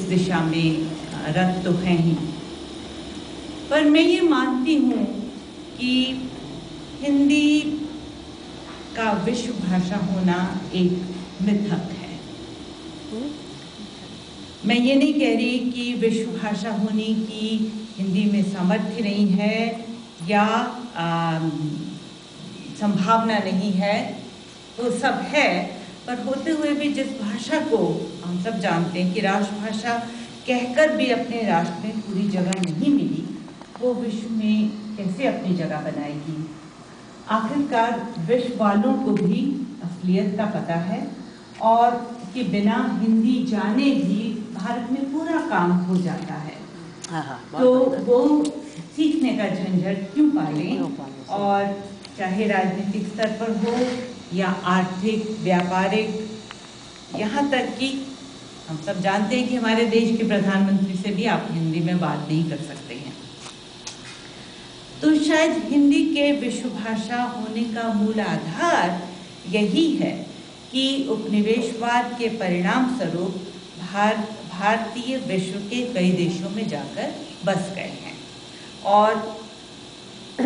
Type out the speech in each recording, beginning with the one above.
दिशा में रत तो हैं ही, पर मैं ये मानती हूँ कि हिंदी का विश्व भाषा होना एक मिथक है। मैं ये नहीं कह रही कि विश्व भाषा होने की हिंदी में सामर्थ्य नहीं है या संभावना नहीं है, वो सब है, पर होते हुए भी जिस भाषा को हम सब जानते हैं कि राष्ट्रभाषा कहकर भी अपने राष्ट्र में पूरी जगह नहीं मिली, वो विश्व में कैसे अपनी जगह बनाएगी। आखिरकार विश्व वालों को भी असलियत का पता है और कि बिना हिंदी जाने भी भारत में पूरा काम हो जाता है। तो वो सीखने का झंझट क्यों पालें, और चाहे राजनीतिक स्तर पर हो या आर्थिक, व्यापारिक, यहाँ तक कि हम सब जानते हैं कि हमारे देश के प्रधानमंत्री से भी आप हिंदी में बात नहीं कर सकते हैं। तो शायद हिंदी के विश्व भाषा होने का मूल आधार यही है कि उपनिवेशवाद के परिणाम स्वरूप भारतीय विश्व के कई देशों में जाकर बस गए हैं और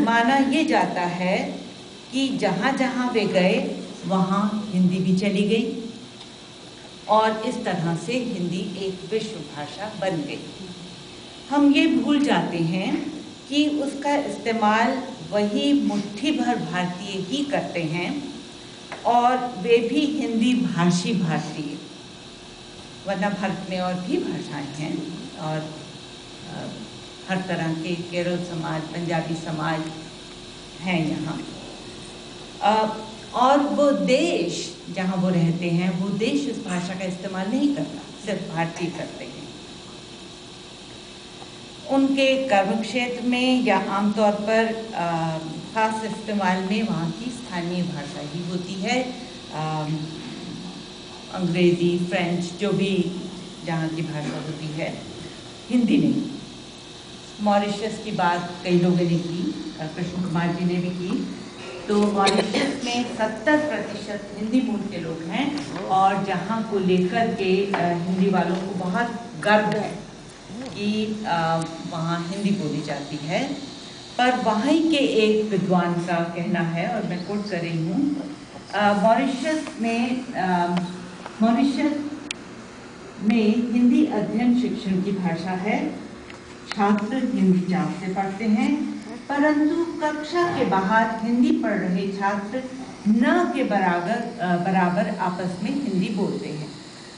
माना ये जाता है कि जहाँ जहाँ वे गए वहाँ हिंदी भी चली गई और इस तरह से हिंदी एक विश्व भाषा बन गई। हम ये भूल जाते हैं कि उसका इस्तेमाल वही मुट्ठी भर भारतीय ही करते हैं और वे भी हिंदी भाषी भारतीय, वरना भारत में और भी भाषाएं हैं और हर तरह के केरल समाज, पंजाबी समाज हैं यहाँ, और वो देश जहाँ वो रहते हैं वो देश इस भाषा का इस्तेमाल नहीं करता, सिर्फ भारतीय करते हैं। उनके कर्म क्षेत्र में या आमतौर पर खास इस्तेमाल में वहाँ की स्थानीय भाषा ही होती है, अंग्रेज़ी, फ्रेंच, जो भी जहाँ की भाषा होती है, हिंदी नहीं। मॉरिशस की बात कई लोगों ने की, कृष्ण कुमार जी ने भी की, तो मॉरिशस में 70% हिंदी मूल के लोग हैं और जहाँ को लेकर के हिंदी वालों को बहुत गर्व है कि वहाँ हिंदी बोली जाती है। पर वहाँ के एक विद्वान का कहना है, और मैं कोट कर रही हूँ, मॉरिशस में हिंदी अध्ययन शिक्षण की भाषा है, छात्र हिंदी चाव से पढ़ते हैं, परंतु कक्षा के बाहर हिंदी पढ़ रहे छात्र न के बराबर आपस में हिंदी बोलते हैं।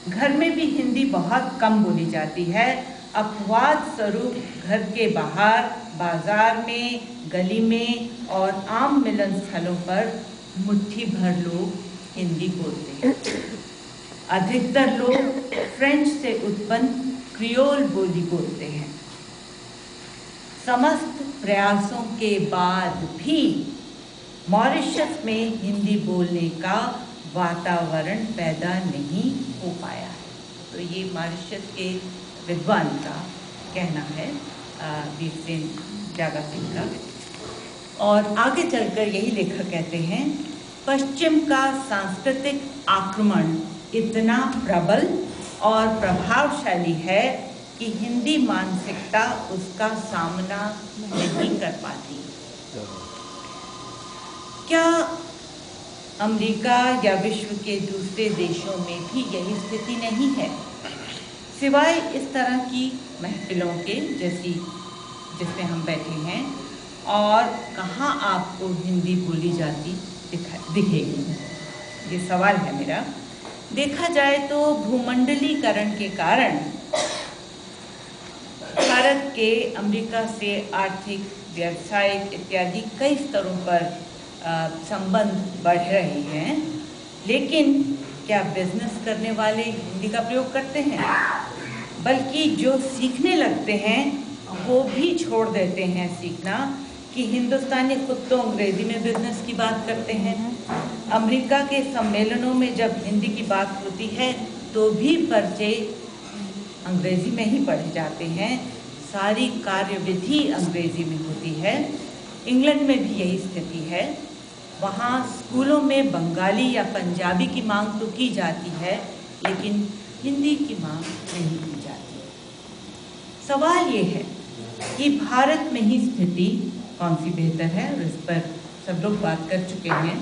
घर में भी हिंदी बहुत कम बोली जाती है। अपवाद स्वरूप घर के बाहर, बाजार में, गली में और आम मिलन स्थलों पर मुट्ठी भर लोग हिंदी बोलते हैं। अधिकतर लोग फ्रेंच से उत्पन्न क्रियोल बोली बोलते हैं। समस्त प्रयासों के बाद भी मॉरिशस में हिंदी बोलने का वातावरण पैदा नहीं हो पाया है। तो ये मॉरिशस के विद्वान का कहना है, वीरसेन जागा सिंह का। और आगे चलकर यही लेखक कहते हैं, पश्चिम का सांस्कृतिक आक्रमण इतना प्रबल और प्रभावशाली है कि हिंदी मानसिकता उसका सामना नहीं कर पाती। क्या अमेरिका या विश्व के दूसरे देशों में भी यही स्थिति नहीं है? सिवाय इस तरह की महफिलों के जिसमें हम बैठे हैं, और कहाँ आपको हिंदी बोली जाती दिखेगी? ये सवाल है मेरा। देखा जाए तो भूमंडलीकरण के कारण भारत के अमेरिका से आर्थिक, व्यावसायिक इत्यादि कई स्तरों पर संबंध बढ़ रहे हैं, लेकिन क्या बिजनेस करने वाले हिंदी का प्रयोग करते हैं? बल्कि जो सीखने लगते हैं वो भी छोड़ देते हैं सीखना, कि हिंदुस्तानी खुद तो अंग्रेज़ी में बिजनेस की बात करते हैं। अमेरिका के सम्मेलनों में जब हिंदी की बात होती है तो भी पर्चे अंग्रेज़ी में ही पढ़े जाते हैं, सारी कार्यविधि अंग्रेज़ी में होती है। इंग्लैंड में भी यही स्थिति है। वहाँ स्कूलों में बंगाली या पंजाबी की मांग तो की जाती है, लेकिन हिंदी की मांग नहीं की जाती। सवाल ये है कि भारत में ही स्थिति कौन सी बेहतर है, और इस पर सब लोग बात कर चुके हैं।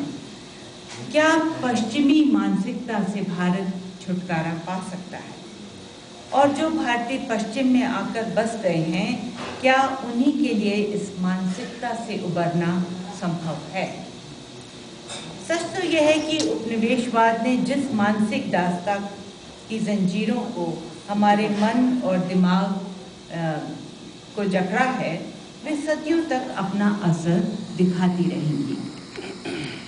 क्या पश्चिमी मानसिकता से भारत छुटकारा पा सकता है, और जो भारतीय पश्चिम में आकर बस गए हैं, क्या उन्हीं के लिए इस मानसिकता से उबरना संभव है? सच तो यह है कि उपनिवेशवाद ने जिस मानसिक दास्तां की जंजीरों को हमारे मन और दिमाग को जकड़ा है, वे सदियों तक अपना असर दिखाती रहेंगी।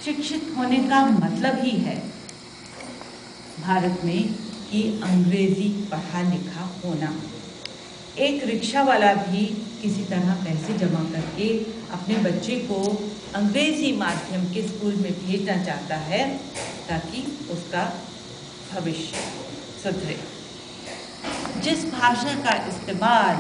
शिक्षित होने का मतलब ही है भारत में कि अंग्रेजी पढ़ा लिखा होना। एक रिक्शा वाला भी किसी तरह पैसे जमा करके अपने बच्चे को अंग्रेजी माध्यम के स्कूल में भेजना चाहता है ताकि उसका भविष्य सुधरे। जिस भाषा का इस्तेमाल